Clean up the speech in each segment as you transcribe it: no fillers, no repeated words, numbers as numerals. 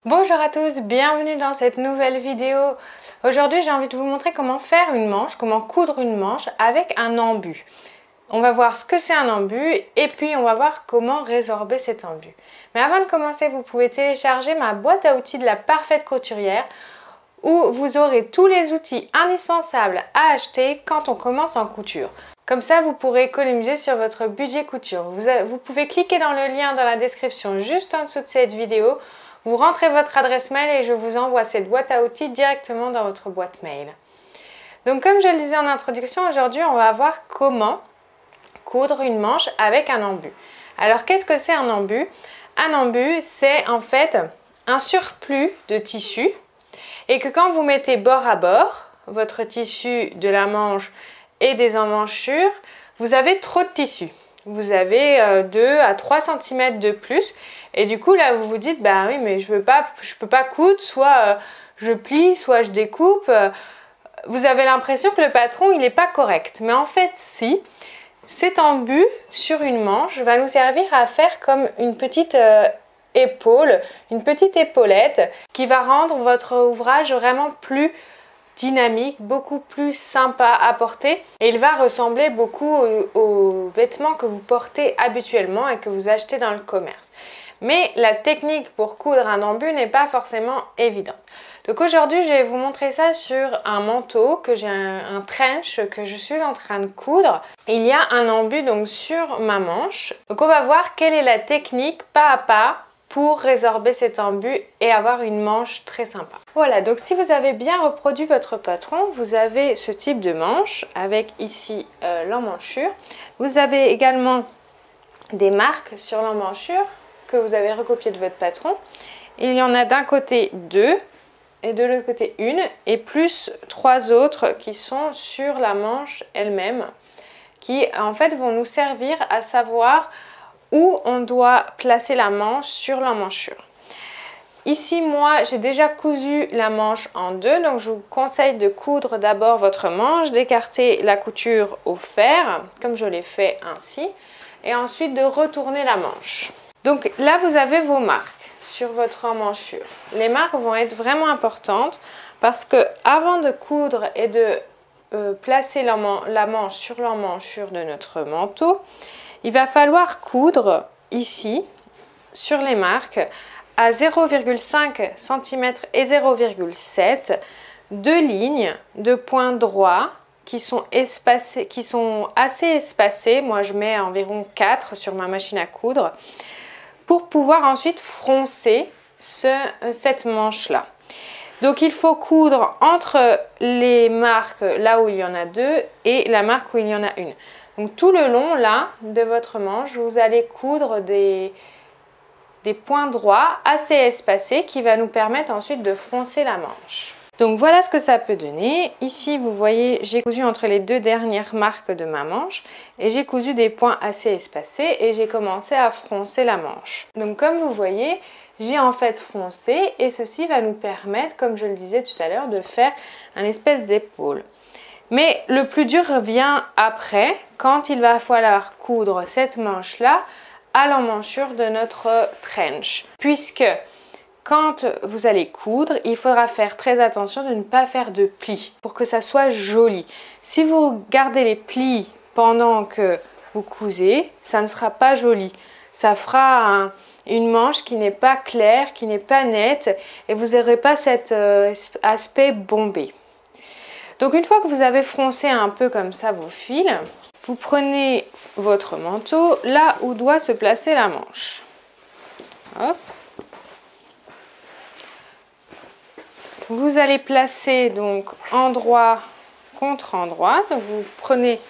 Bonjour à tous, bienvenue dans cette nouvelle vidéo. Aujourd'hui j'ai envie de vous montrer comment faire une manche, comment coudre une manche avec un embu. On va voir ce que c'est un embu et puis on va voir comment résorber cet embu. Mais avant de commencer, vous pouvez télécharger ma boîte à outils de la parfaite couturière où vous aurez tous les outils indispensables à acheter quand on commence en couture. Comme ça, vous pourrez économiser sur votre budget couture. Vous pouvez cliquer dans le lien dans la description juste en dessous de cette vidéo. Vous rentrez votre adresse mail et je vous envoie cette boîte à outils directement dans votre boîte mail. Donc comme je le disais en introduction, aujourd'hui on va voir comment coudre une manche avec un embu. Alors qu'est-ce que c'est un embu? Un embu, c'est en fait un surplus de tissu et que quand vous mettez bord à bord votre tissu de la manche et des emmanchures, vous avez trop de tissu. Vous avez 2 à 3 cm de plus et du coup là vous vous dites bah oui mais je peux pas coudre, soit je plie, soit je découpe. Vous avez l'impression que le patron il n'est pas correct, mais en fait si. Cet embu sur une manche va nous servir à faire comme une petite épaule, une petite épaulette qui va rendre votre ouvrage vraiment plus dynamique, beaucoup plus sympa à porter et il va ressembler beaucoup aux vêtements que vous portez habituellement et que vous achetez dans le commerce. Mais la technique pour coudre un embu n'est pas forcément évidente. Donc aujourd'hui, je vais vous montrer ça sur un manteau que j'ai un trench que je suis en train de coudre. Il y a un embu donc sur ma manche. Donc on va voir quelle est la technique pas à pas pour résorber cet embu et avoir une manche très sympa. Voilà, donc si vous avez bien reproduit votre patron, vous avez ce type de manche avec ici l'emmanchure. Vous avez également des marques sur l'emmanchure que vous avez recopié de votre patron. Il y en a d'un côté 2 et de l'autre côté 1 et plus 3 autres qui sont sur la manche elle-même qui en fait vont nous servir à savoir où on doit placer la manche sur l'emmanchure. Ici, moi, j'ai déjà cousu la manche en deux, donc je vous conseille de coudre d'abord votre manche, d'écarter la couture au fer, comme je l'ai fait ainsi, et ensuite de retourner la manche. Donc là, vous avez vos marques sur votre emmanchure. Les marques vont être vraiment importantes parce que avant de coudre et de placer la manche sur l'emmanchure de notre manteau, il va falloir coudre ici, sur les marques, à 0,5 cm et 0,7 deux lignes de points droits qui sont assez espacées. Moi, je mets environ 4 sur ma machine à coudre pour pouvoir ensuite froncer cette manche-là. Donc, il faut coudre entre les marques là où il y en a 2 et la marque où il y en a une. Donc tout le long là de votre manche, vous allez coudre des points droits assez espacés qui va nous permettre ensuite de froncer la manche. Donc voilà ce que ça peut donner. Ici vous voyez j'ai cousu entre les 2 dernières marques de ma manche et j'ai cousu des points assez espacés et j'ai commencé à froncer la manche. Donc comme vous voyez, j'ai en fait froncé et ceci va nous permettre, comme je le disais tout à l'heure, de faire un espèce d'épaule. Mais le plus dur vient après, quand il va falloir coudre cette manche-là à l'emmanchure de notre trench. Puisque quand vous allez coudre, il faudra faire très attention de ne pas faire de plis pour que ça soit joli. Si vous gardez les plis pendant que vous cousez, ça ne sera pas joli. Ça fera une manche qui n'est pas claire, qui n'est pas nette et vous n'aurez pas cet aspect bombé. Donc une fois que vous avez froncé un peu comme ça vos fils, vous prenez votre manteau là où doit se placer la manche. Hop. Vous allez placer donc endroit contre endroit. Donc vous prenez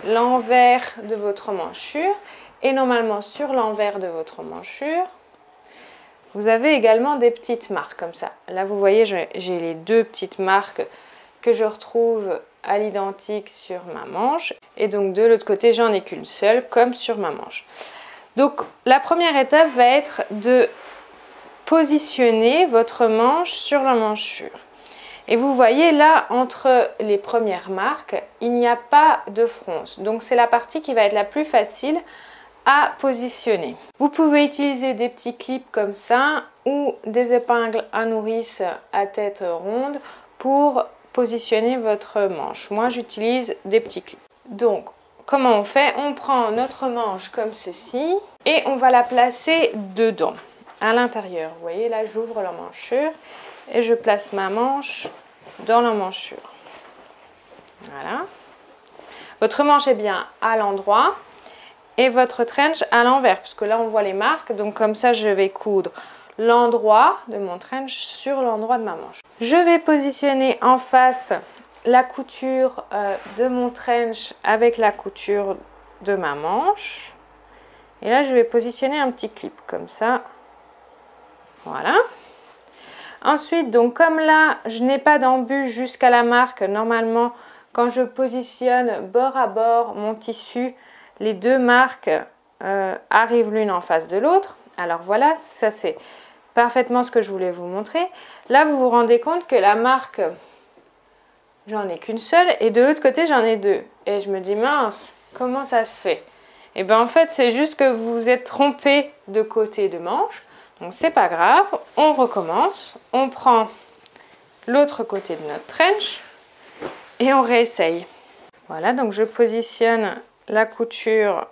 l'envers de votre emmanchure et normalement sur l'envers de votre emmanchure, vous avez également des petites marques comme ça. Là vous voyez j'ai les 2 petites marques que je retrouve à l'identique sur ma manche et donc de l'autre côté j'en ai qu'une seule comme sur ma manche. Donc la première étape va être de positionner votre manche sur l'emmanchure et vous voyez là entre les premières marques il n'y a pas de fronce, donc c'est la partie qui va être la plus facile à positionner. Vous pouvez utiliser des petits clips comme ça ou des épingles à nourrice à tête ronde pour positionner votre manche. Moi, j'utilise des petits clips. Donc, comment on fait? On prend notre manche comme ceci et on va la placer dedans, à l'intérieur. Vous voyez, là, j'ouvre l'emmanchure et je place ma manche dans l'emmanchure. Voilà. Votre manche est bien à l'endroit et votre trench à l'envers, puisque là on voit les marques. Donc comme ça, je vais coudre l'endroit de mon trench sur l'endroit de ma manche. Je vais positionner en face la couture de mon trench avec la couture de ma manche. Et là, je vais positionner un petit clip comme ça. Voilà. Ensuite, donc comme là, je n'ai pas d'embut jusqu'à la marque, normalement, quand je positionne bord à bord mon tissu, les deux marques arrivent l'une en face de l'autre. Alors voilà, ça c'est parfaitement ce que je voulais vous montrer. Là, vous vous rendez compte que la marque, j'en ai qu'une seule et de l'autre côté, j'en ai deux. Et je me dis, mince, comment ça se fait? Et bien en fait, c'est juste que vous vous êtes trompé de côté de manche. Donc c'est pas grave, on recommence. On prend l'autre côté de notre trench et on réessaye. Voilà, donc je positionne la couture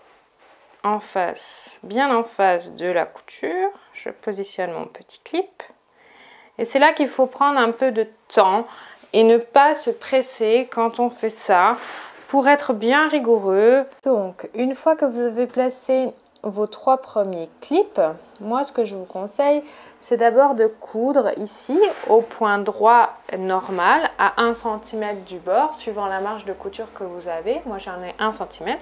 en face, bien en face de la couture. Je positionne mon petit clip. Et c'est là qu'il faut prendre un peu de temps et ne pas se presser quand on fait ça pour être bien rigoureux. Donc, une fois que vous avez placé vos 3 premiers clips, moi ce que je vous conseille, c'est d'abord de coudre ici au point droit normal à 1 cm du bord, suivant la marge de couture que vous avez. Moi j'en ai 1 cm.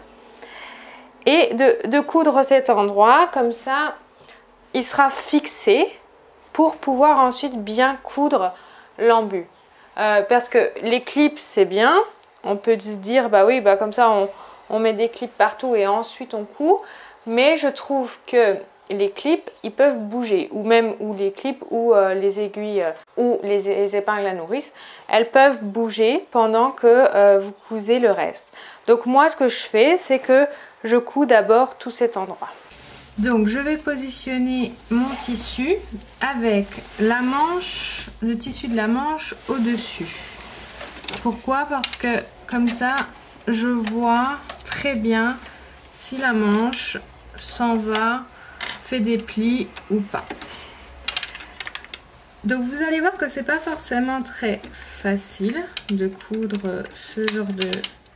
Et de coudre cet endroit, comme ça, il sera fixé pour pouvoir ensuite bien coudre l'embut. Parce que les clips, c'est bien. On peut se dire, bah oui, bah comme ça, on met des clips partout et ensuite on coud. Mais je trouve que les clips, ils peuvent bouger. Ou même les clips ou les aiguilles ou les épingles à nourrice, elles peuvent bouger pendant que vous cousez le reste. Donc moi, ce que je fais, c'est que je couds d'abord tout cet endroit. Donc je vais positionner mon tissu avec la manche, le tissu de la manche au-dessus. Pourquoi? Parce que comme ça, je vois très bien si la manche s'en va, fait des plis ou pas. Donc vous allez voir que c'est pas forcément très facile de coudre ce genre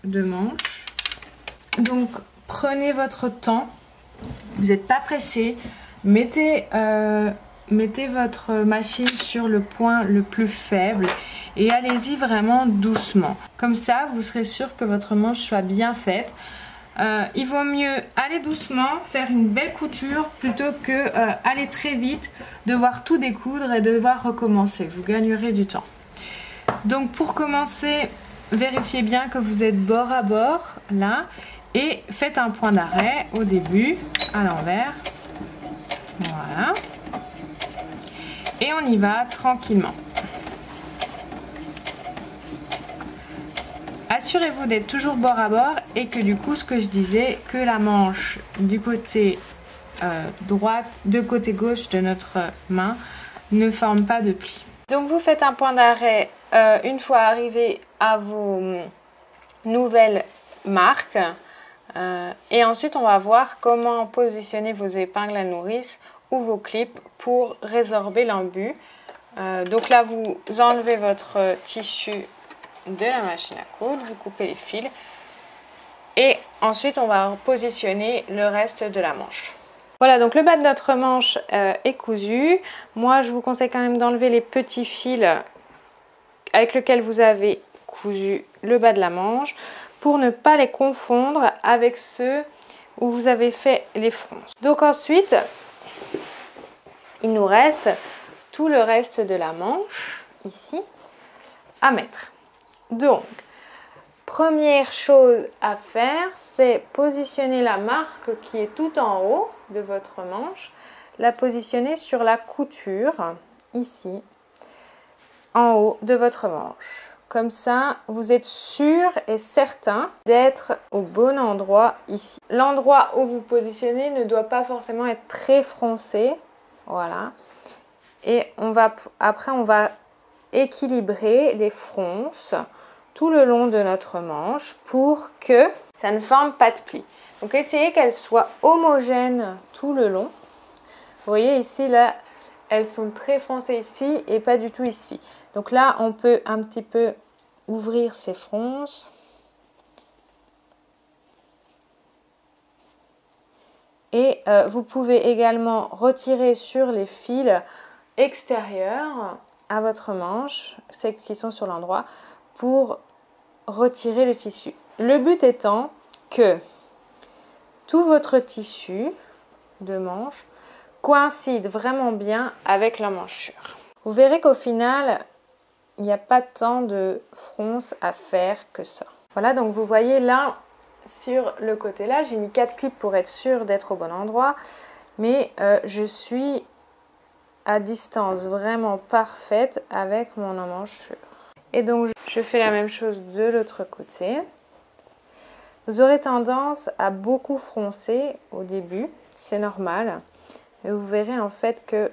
de manche. Donc prenez votre temps, vous n'êtes pas pressé, mettez votre machine sur le point le plus faible et allez-y vraiment doucement. Comme ça, vous serez sûr que votre manche soit bien faite. Il vaut mieux aller doucement, faire une belle couture plutôt que aller très vite, devoir tout découdre et devoir recommencer. Vous gagnerez du temps. Donc pour commencer, vérifiez bien que vous êtes bord à bord là et faites un point d'arrêt au début à l'envers. Voilà. Et on y va tranquillement. Assurez-vous d'être toujours bord à bord et que du coup, ce que je disais, que la manche du côté droite, de côté gauche de notre main ne forme pas de plis. Donc vous faites un point d'arrêt une fois arrivé à vos nouvelles marques et ensuite on va voir comment positionner vos épingles à nourrice ou vos clips pour résorber l'embut. Donc là vous enlevez votre tissu de la machine à coudre, vous coupez les fils et ensuite on va positionner le reste de la manche. Voilà, donc le bas de notre manche est cousu. Moi je vous conseille quand même d'enlever les petits fils avec lesquels vous avez cousu le bas de la manche pour ne pas les confondre avec ceux où vous avez fait les fronces. Donc ensuite il nous reste tout le reste de la manche ici à mettre. Donc, première chose à faire, c'est positionner la marque qui est tout en haut de votre manche, la positionner sur la couture, ici, en haut de votre manche. Comme ça, vous êtes sûr et certain d'être au bon endroit ici. L'endroit où vous positionnez ne doit pas forcément être très froncé. Voilà. Et après, on va équilibrer les fronces tout le long de notre manche pour que ça ne forme pas de plis. Donc, essayez qu'elles soient homogènes tout le long. Vous voyez ici, là, elles sont très froncées ici et pas du tout ici. Donc là, on peut un petit peu ouvrir ces fronces. Et vous pouvez également retirer sur les fils extérieurs à votre manche, celles qui sont sur l'endroit, pour retirer le tissu. Le but étant que tout votre tissu de manche coïncide vraiment bien avec la manchure. Vous verrez qu'au final, il n'y a pas tant de fronces à faire que ça. Voilà, donc vous voyez là, sur le côté là, j'ai mis 4 clips pour être sûre d'être au bon endroit. Mais je suis à distance vraiment parfaite avec mon emmanchure. Et donc, je fais la même chose de l'autre côté. Vous aurez tendance à beaucoup froncer au début, c'est normal. Mais vous verrez en fait qu'il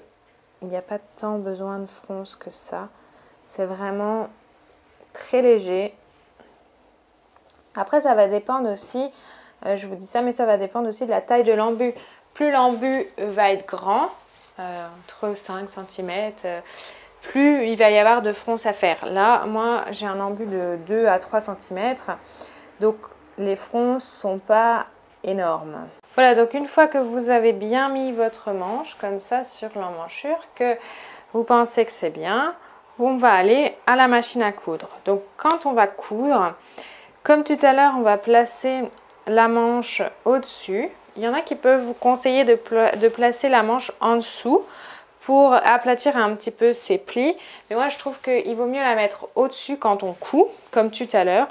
n'y a pas tant besoin de fronce que ça. C'est vraiment très léger. Après, ça va dépendre aussi, je vous dis ça, mais ça va dépendre aussi de la taille de l'embu. Plus l'embu va être grand, entre 5 cm, plus il va y avoir de fronces à faire. Là, moi, j'ai un embu de 2 à 3 cm, donc les fronces ne sont pas énormes. Voilà, donc une fois que vous avez bien mis votre manche comme ça sur l'emmanchure, que vous pensez que c'est bien, on va aller à la machine à coudre. Donc quand on va coudre, comme tout à l'heure, on va placer la manche au-dessus. Il y en a qui peuvent vous conseiller de placer la manche en dessous pour aplatir un petit peu ses plis. Mais moi, je trouve qu'il vaut mieux la mettre au-dessus quand on coud, comme tout à l'heure,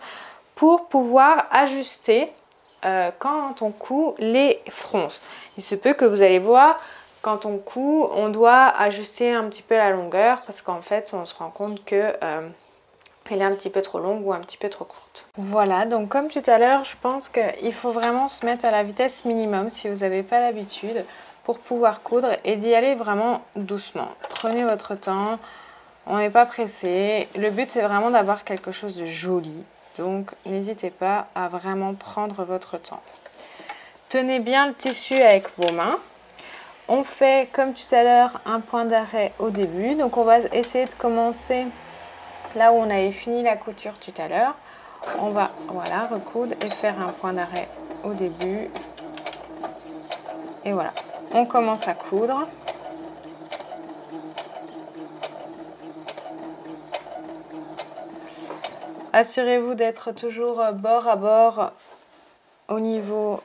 pour pouvoir ajuster quand on coud les fronces. Il se peut que vous allez voir, quand on coud, on doit ajuster un petit peu la longueur parce qu'en fait, on se rend compte que elle est un petit peu trop longue ou un petit peu trop courte. Voilà, donc comme tout à l'heure, je pense qu'il faut vraiment se mettre à la vitesse minimum si vous n'avez pas l'habitude pour pouvoir coudre et d'y aller vraiment doucement. Prenez votre temps, on n'est pas pressé. Le but, c'est vraiment d'avoir quelque chose de joli. Donc, n'hésitez pas à vraiment prendre votre temps. Tenez bien le tissu avec vos mains. On fait, comme tout à l'heure, un point d'arrêt au début. Donc, on va essayer de commencer là où on avait fini la couture tout à l'heure. On va, voilà, recoudre et faire un point d'arrêt au début. Et voilà, on commence à coudre. Assurez-vous d'être toujours bord à bord au niveau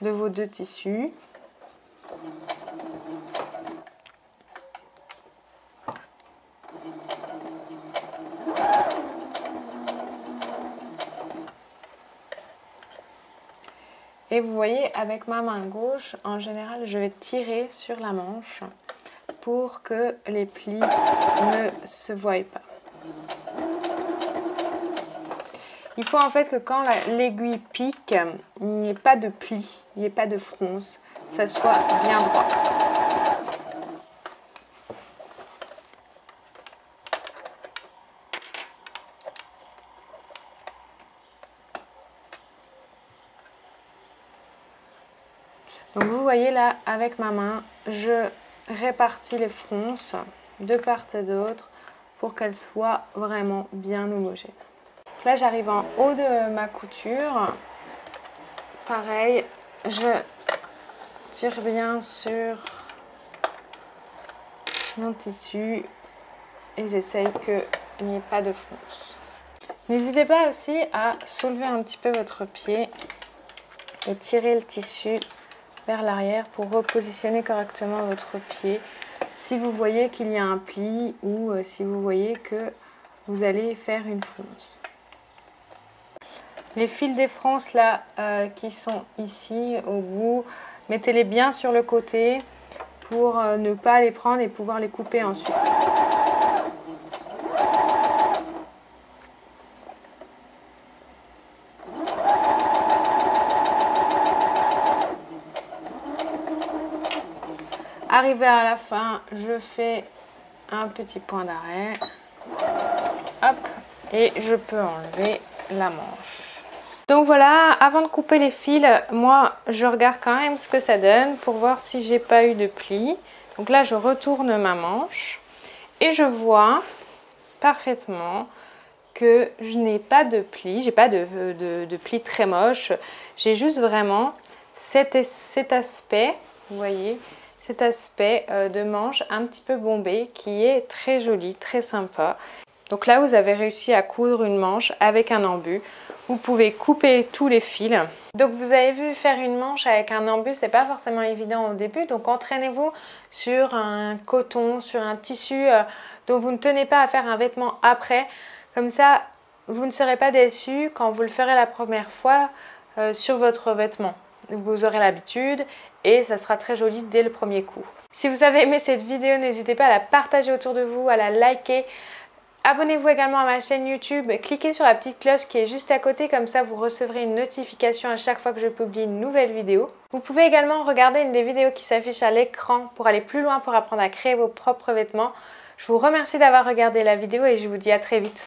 de vos deux tissus. Et vous voyez, avec ma main gauche, en général, je vais tirer sur la manche pour que les plis ne se voient pas. Il faut en fait que quand l'aiguille pique, il n'y ait pas de plis, il n'y ait pas de fronce, ça soit bien droit. Donc vous voyez là, avec ma main, je répartis les fronces de part et d'autre pour qu'elles soient vraiment bien homogènes. Là, j'arrive en haut de ma couture. Pareil, je tire bien sur mon tissu et j'essaye qu'il n'y ait pas de fronce. N'hésitez pas aussi à soulever un petit peu votre pied et tirer le tissu vers l'arrière pour repositionner correctement votre pied. Si vous voyez qu'il y a un pli ou si vous voyez que vous allez faire une fronce. Les fils des fronces là qui sont ici au bout, mettez-les bien sur le côté pour ne pas les prendre et pouvoir les couper ensuite. Arrivé à la fin, je fais un petit point d'arrêt. Hop, et je peux enlever la manche. Donc voilà, avant de couper les fils, moi je regarde quand même ce que ça donne pour voir si j'ai pas eu de plis. Donc là je retourne ma manche et je vois parfaitement que je n'ai pas de plis, j'ai pas de plis très moches, j'ai juste vraiment cet aspect, vous voyez, cet aspect de manche un petit peu bombé qui est très joli, très sympa. Donc là vous avez réussi à coudre une manche avec un embu. Vous pouvez couper tous les fils. Donc vous avez vu, faire une manche avec un embu, c'est pas forcément évident au début. Donc entraînez-vous sur un coton, sur un tissu dont vous ne tenez pas à faire un vêtement après. Comme ça, vous ne serez pas déçus quand vous le ferez la première fois sur votre vêtement. Vous aurez l'habitude et ça sera très joli dès le premier coup. Si vous avez aimé cette vidéo, n'hésitez pas à la partager autour de vous, à la liker. Abonnez-vous également à ma chaîne YouTube, cliquez sur la petite cloche qui est juste à côté, comme ça vous recevrez une notification à chaque fois que je publie une nouvelle vidéo. Vous pouvez également regarder une des vidéos qui s'affiche à l'écran pour aller plus loin pour apprendre à créer vos propres vêtements. Je vous remercie d'avoir regardé la vidéo et je vous dis à très vite.